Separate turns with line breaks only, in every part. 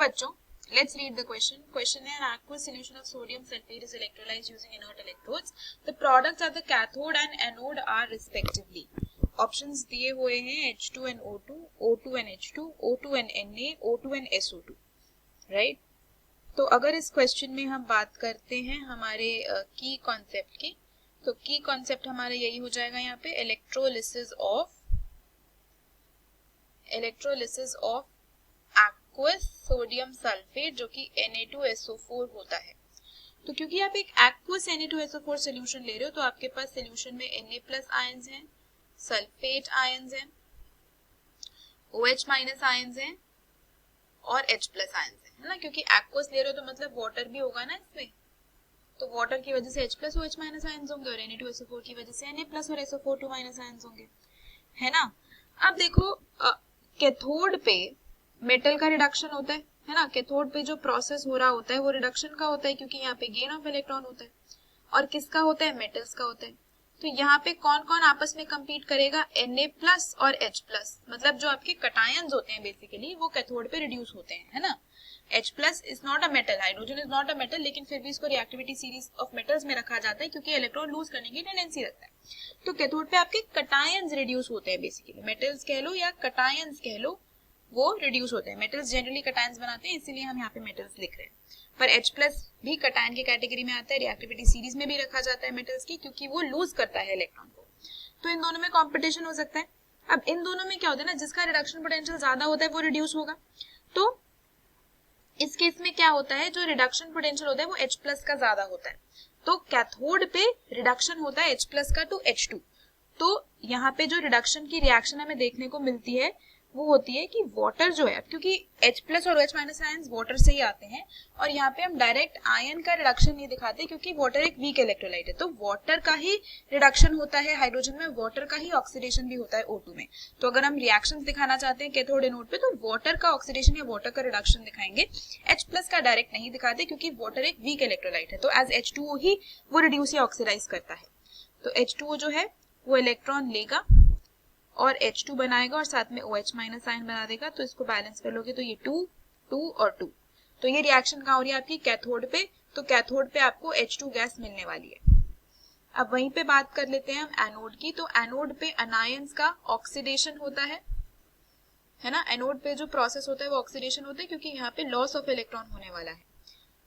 बच्चों let's read the question. Question है, an aqueous solution of sodium sulfate is electrolyzed using inert electrodes. The products are the cathode and anode are respectively. Options दिए हुए हैं H2NO2, O2NH2, O2NNA, O2NSO2, right? तो अगर इस question में हम बात करते हैं हमारे की कॉन्सेप्ट की, तो की कॉन्सेप्ट हमारा यही हो जाएगा यहाँ पे electrolysis of aqueous sodium sulphate जो कि Na2SO4 होता है। तो क्योंकि आप एक एक्वस Na2SO4 सोल्यूशन ले रहे हो तो आपके पास सोल्यूशन में Na+ आयंस हैं, सल्फेट आयंस हैं, OH- आयंस हैं और H+ आयंस है ना, क्योंकि एक्वस ले रहे हो तो मतलब वाटर भी होगा ना इसमें, तो वाटर की वजह से H+ OH- आयंस होंगे और Na2SO4 की वजह से Na+ और SO4 आयंस होंगे, है ना। अब देखो कैथोड पे मेटल का रिडक्शन होता है ना, कैथोड पे जो प्रोसेस हो रहा होता है वो रिडक्शन का होता है क्योंकि यहाँ पे गेन ऑफ इलेक्ट्रॉन होता है, और किसका होता है, मेटल्स का होता है। तो यहाँ पे कौन कौन आपस में कंपीट करेगा, Na+ और H+, मतलब जो आपके कटायंस होते हैं बेसिकली वो कैथोड पे रिड्यूस होते हैं, है ना। H+ is not a metal, hydrogen is not a metal, लेकिन फिर भी इसको रिएक्टिविटी सीरीज ऑफ मेटल्स में रखा जाता है क्योंकि इलेक्ट्रॉन लूज करने की टेंडेंसी रखता है। तो कैथोड पे आपके कटायंस रिड्यूस होते हैं बेसिकली, मेटल्स कह लो या कटायंस कह लो, वो रिड्यूस होते हैं। मेटल्स जनरली कटायंस बनाते हैं इसीलिए हम यहाँ पे मेटल्स लिख रहे हैं, पर H+ भी कटायन की कैटेगरी में आता है, रिएक्टिविटी सीरीज में भी रखा जाता है मेटल्स की क्योंकि वो लूज करता है इलेक्ट्रॉन को। तो इन दोनों में कंपटीशन हो सकता है। अब इन दोनों में क्या होता है ना, जिसका रिडक्शन पोटेंशियल ज्यादा होता है वो रिड्यूस होगा। तो इस केस में क्या होता है, जो रिडक्शन पोटेंशियल होता है वो H+ का ज्यादा होता है, तो कैथोड पे रिडक्शन होता है H+ का टू H2। तो यहाँ पे जो रिडक्शन की रिएक्शन हमें देखने को मिलती है वो होती है कि वाटर जो है, क्योंकि H+ और OH- आयंस वाटर से ही आते हैं और यहाँ पे हम डायरेक्ट आयन का रिडक्शन नहीं दिखाते क्योंकि वाटर एक वीक इलेक्ट्रोलाइट है, तो वाटर का ही रिडक्शन होता है हाइड्रोजन में, वाटर का ही ऑक्सीडेशन भी होता है O2 में। तो अगर हम रिएक्शंस दिखाना चाहते हैं कैथोड एनोड पे तो वाटर का ऑक्सीडेशन या वाटर का रिडक्शन दिखाएंगे, H+ का डायरेक्ट नहीं दिखाते क्योंकि वाटर एक वीक इलेक्ट्रोलाइट है, तो एज H2O ही वो रिड्यूस या ऑक्सीडाइज करता है। तो H2O जो है वो इलेक्ट्रॉन लेगा और H2 बनाएगा और साथ में OH- आयन बना देगा, तो इसको बैलेंस कर लोगे तो ये 2, 2 और 2। तो ये रिएक्शन कहाँ हो रही है आपकी, कैथोड पे, तो कैथोड पे आपको H2 गैस मिलने वाली है। अब वहीं पे बात कर लेते हैं हम एनोड की, तो एनोड पे अनायंस का ऑक्सीडेशन होता है ना। एनोड पे जो प्रोसेस होता है वो ऑक्सीडेशन होता है क्योंकि यहाँ पे लॉस ऑफ इलेक्ट्रॉन होने वाला है,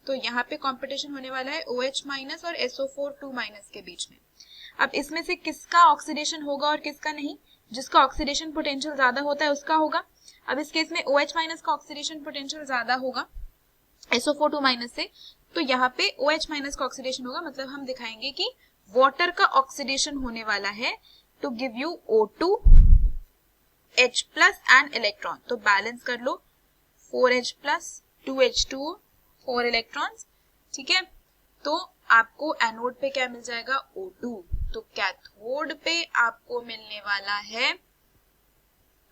तो यहाँ पे कॉम्पिटिशन होने वाला है OH- और SO4 के बीच में। अब इसमें से किसका ऑक्सीडेशन होगा और किसका नहीं, जिसका ऑक्सीडेशन पोटेंशियल ज्यादा होता है उसका होगा। अब इस केस में OH- का ऑक्सीडेशन पोटेंशियल ज्यादा होगा SO4 से, तो यहाँ पे OH- का ऑक्सीडेशन होगा, मतलब हम दिखाएंगे कि वाटर का ऑक्सीडेशन होने वाला है to give you O2, H+ and electron. तो बैलेंस कर लो 4H+, 2H2O, 4 इलेक्ट्रॉन्स, ठीक है। तो आपको एनोड पे क्या मिल जाएगा, O2। तो कैथोड पे आपको मिलने वाला है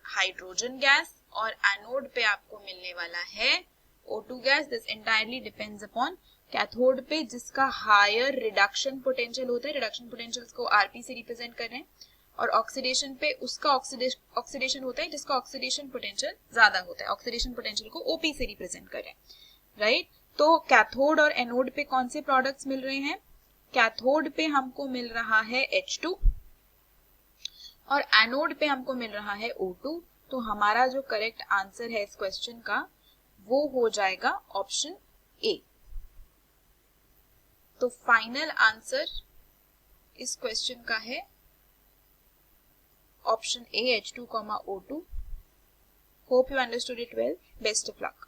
हाइड्रोजन गैस और एनोड पे आपको मिलने वाला है O2 gas. This entirely depends upon cathode पे जिसका हायर रिडक्शन पोटेंशियल होता है, रिडक्शन पोटेंशियल को Rp से रिप्रेजेंट कर रहे हैं, और ऑक्सीडेशन पे उसका ऑक्सीडेशन होता है जिसका ऑक्सीडेशन पोटेंशियल ज्यादा होता है, ऑक्सीडेशन पोटेंशियल को OP से रिप्रेजेंट कर रहे हैं, राइट। तो कैथोड और एनोड पे कौन से प्रोडक्ट्स मिल रहे हैं, कैथोड पे हमको मिल रहा है H2 और एनोड पे हमको मिल रहा है O2। तो हमारा जो करेक्ट आंसर है इस क्वेश्चन का वो हो जाएगा ऑप्शन ए। तो फाइनल आंसर इस क्वेश्चन का है option A H2, O2। Hope you understood it well, best of luck.